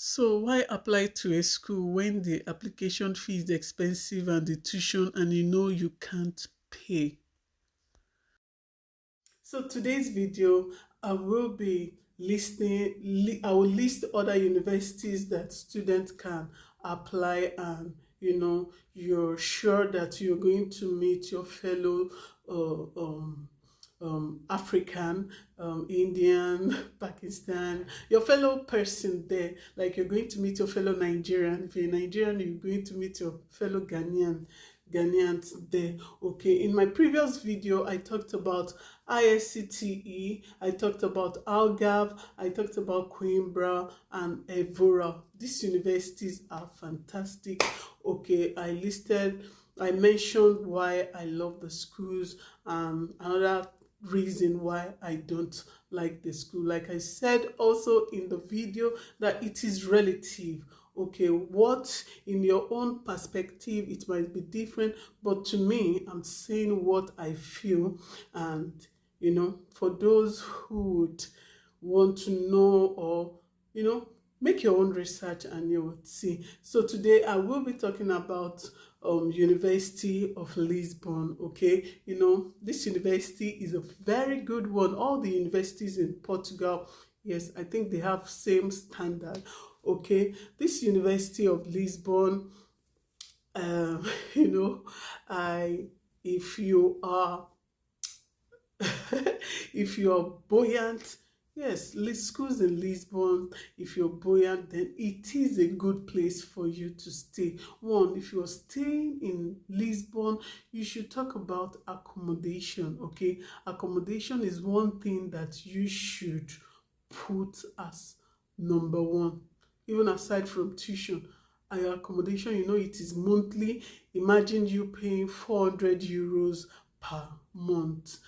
So why apply to a school when the application fee is expensive and the tuition and you know you can't pay? So today's video, I will be I will list other universities that students can apply, and you're sure that you're going to meet your fellow African, Indian, Pakistan, your fellow person there. Like you're going to meet your fellow Nigerian. If you're Nigerian, you're going to meet your fellow Ghanaians there. Okay, in my previous video, I talked about ISCTE, I talked about Algarve, I talked about Coimbra and Evora. These universities are fantastic. Okay, I mentioned why I love the schools, another reason why I don't like the school. Like I said also in the video, that it is relative. Okay, what in your own perspective it might be different, but to me, I'm saying what I feel. And for those who would want to know, or make your own research and you would see. So today I will be talking about University of Lisbon. Okay, this university is a very good one. All the universities in Portugal, yes, I think they have same standard. Okay, this University of Lisbon, um, you know, I if you are if you're buoyant, yes, schools in Lisbon, if you're buoyant, then it is a good place for you to stay. One, if you're staying in Lisbon, you should talk about accommodation. Okay, accommodation is one thing that you should put as number one, even aside from tuition. And your accommodation, it is monthly. Imagine you paying 400 euros per month.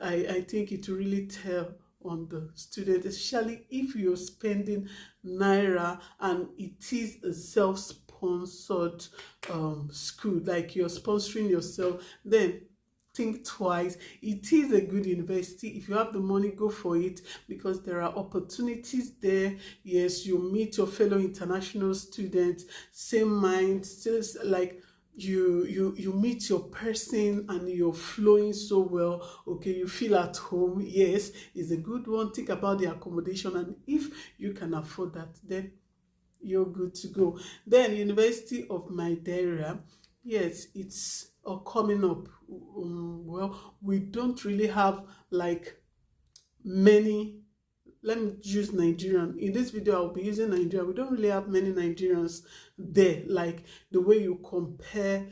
I think it will really tell on the student, especially if you're spending naira and it is a self-sponsored school, like you're sponsoring yourself. Then think twice. It is a good university. If you have the money, go for it, because there are opportunities there. Yes, you meet your fellow international students, same mind, still like you meet your person and you're flowing so well. Okay, you feel at home. Yes, it's a good one. Think about the accommodation, and if you can afford that, then you're good to go. Then University of Madeira, yes, it's coming up. Well, we don't really have like many. Let me use Nigerian. In this video, I'll be using Nigeria. We don't really have many Nigerians there, like the way you compare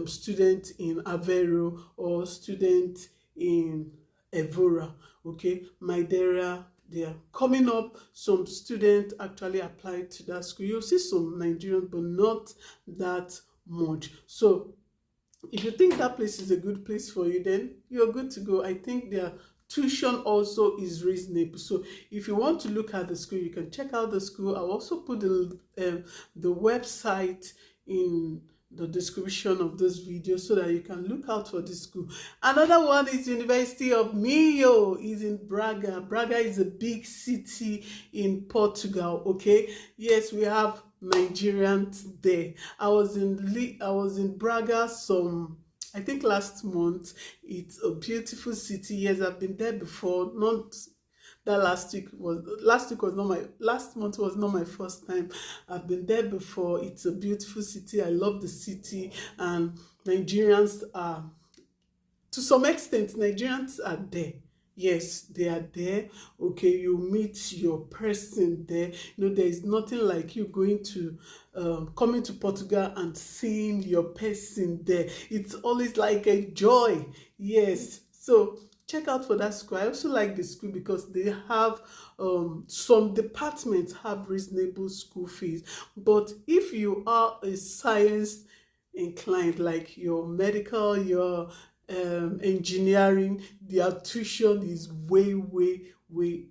students in Aveiro or students in Evora. Okay, Madeira, they are coming up. Some students actually applied to that school. You'll see some Nigerians, but not that much. So if you think that place is a good place for you, then you're good to go. I think their tuition also is reasonable. So if you want to look at the school, you can check out the school. I'll also put the website in the description of this video so that you can look out for this school. Another one is University of Minho, is in Braga. Braga is a big city in Portugal. Okay, yes, we have Nigerians there. I was in Braga I think last month. It's a beautiful city. Yes, I've been there before. Not that last month was not my first time. I've been there before. It's a beautiful city. I love the city, and Nigerians are, to some extent, Nigerians are there. Yes, they are there. Okay, you meet your person there. There is nothing like you going to coming to Portugal and seeing your person there. It's always like a joy. Yes, so check out for that school. I also like the school because they have some departments have reasonable school fees. But if you are a science inclined, like your medical, your engineering, their tuition is way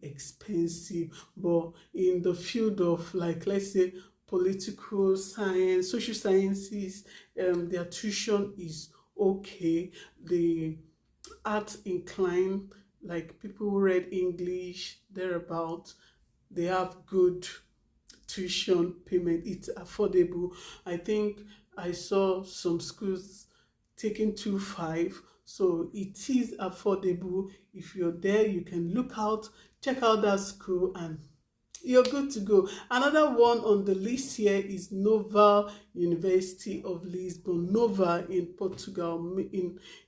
expensive. But in the field of, like, let's say political science, social sciences, their tuition is okay. The art inclined, like people who read English, thereabout, they have good tuition payment. It's affordable. I think I saw some schools taking 2.5, so it is affordable. If you're there, you can look out, check out that school, and you're good to go. Another one on the list here is Nova University of Lisbon. Nova in Portugal,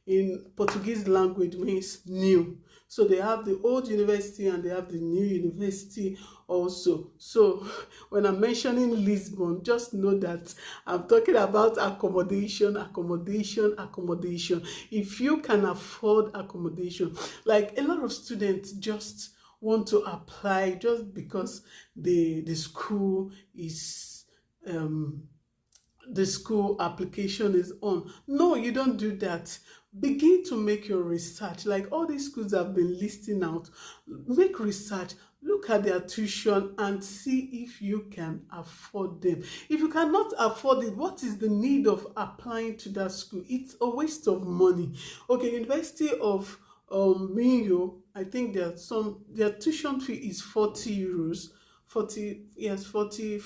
in Portuguese language, means new. So they have the old university and they have the new university also. So when I'm mentioning Lisbon, just know that I'm talking about accommodation, accommodation, accommodation. If you can afford accommodation, like a lot of students just want to apply just because the school is the school application is on. No, you don't do that. Begin to make your research. Like all these schools have been listing out, make research, look at their tuition and see if you can afford them. If you cannot afford it, what is the need of applying to that school? It's a waste of money. Okay, University of Minho, I think their tuition fee is 40 euros. 40, yes, 40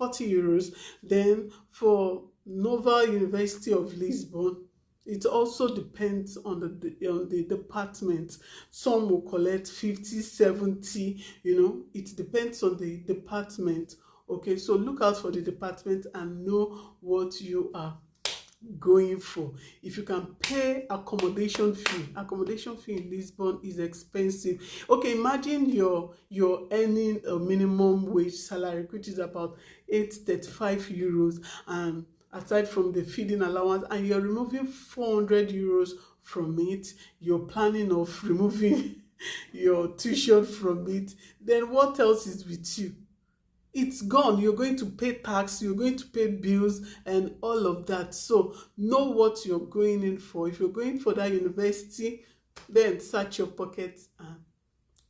euros. Then for Nova University of Lisbon, it also depends on the department. Some will collect 50, 70, it depends on the department. Okay, so look out for the department and know what you are going for. If you can pay accommodation fee in Lisbon is expensive. Okay, imagine you're earning a minimum wage salary, which is about 835 euros, and aside from the feeding allowance, and you're removing 400 euros from it, you're planning of removing your tuition from it, then what else is with you? It's gone. You're going to pay tax, you're going to pay bills and all of that. So know what you're going in for. If you're going for that university, then search your pockets, and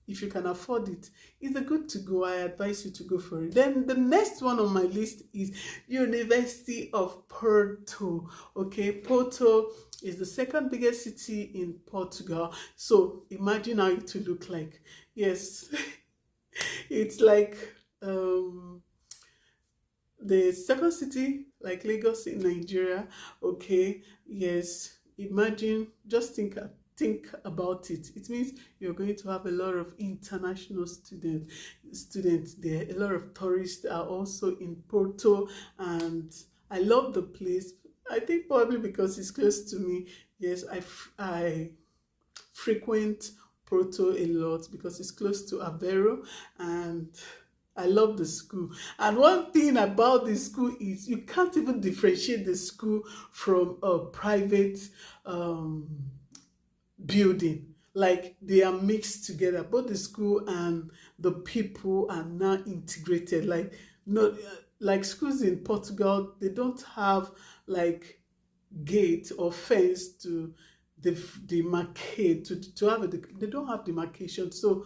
if you can afford it, it's a good to go. I advise you to go for it. Then the next one on my list is University of Porto. Okay, Porto is the second biggest city in Portugal. So imagine how it will look like. Yes, it's like the second city, like Lagos in Nigeria. Okay, yes, imagine, just think about it. It means you're going to have a lot of international students there. A lot of tourists are also in Porto, and I love the place. I think probably because it's close to me. Yes, I frequent Porto a lot because it's close to Aveiro, and I love the school. And one thing about the school is you can't even differentiate the school from a private building. Like, they are mixed together. Both the school and the people are now integrated. Like, no, like schools in Portugal, they don't have like gate or fence to demarcate, to have they don't have demarcation. So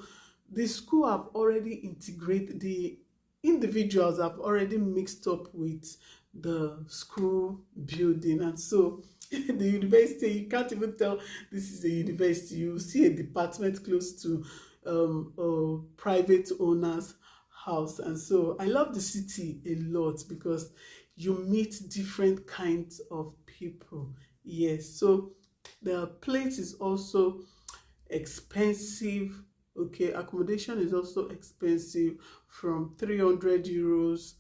the school have already integrated, the individuals have already mixed up with the school building, and so the university, you can't even tell this is a university. You see a department close to a private owner's house. And so I love the city a lot because you meet different kinds of people. Yes, so the place is also expensive. Okay, accommodation is also expensive, from 300 euros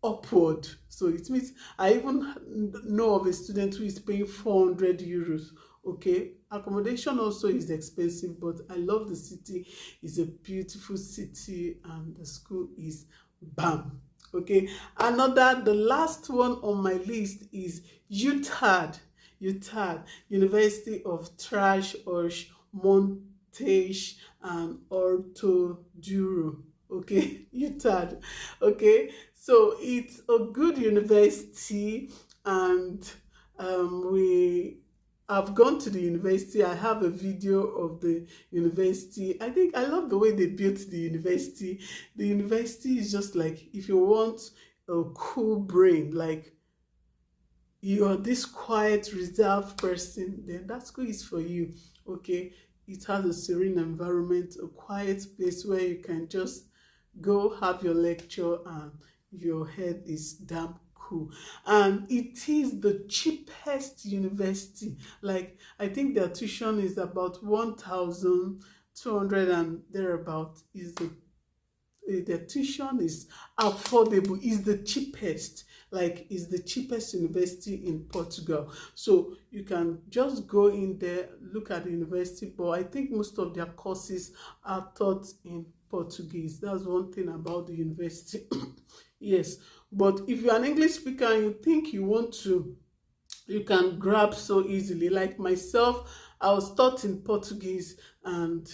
upward. So it means I even know of a student who is paying 400 euros. Okay, accommodation also is expensive, but I love the city. It's a beautiful city, and the school is bam. Okay, the last one on my list is UTAD. UTAD, University of Trash or Montage and Ortoduro. Okay, UTAD. Okay, so it's a good university, and I've gone to the university. I have a video of the university. I think I love the way they built the university. The university is just like, if you want a cool brain, like you're this quiet, reserved person, then that school is for you. Okay, it has a serene environment, a quiet place where you can just go have your lecture and your head is damn cool. And it is the cheapest university. Like, I think their tuition is about 1,200 and thereabout. Is the tuition is affordable, is the cheapest, like is the cheapest university in Portugal. So you can just go in there, look at the university, but I think most of their courses are taught in Portuguese. That's one thing about the university. Yes, but if you're an English speaker and you think you want to, you can grab so easily. Like myself, I was taught in Portuguese and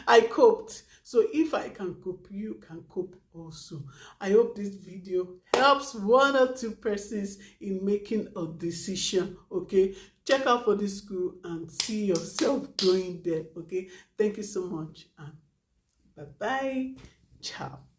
I coped. So if I can cope, you can cope also. I hope this video helps one or two persons in making a decision. Okay, check out for this school and see yourself going there. Okay, thank you so much and bye bye. Ciao.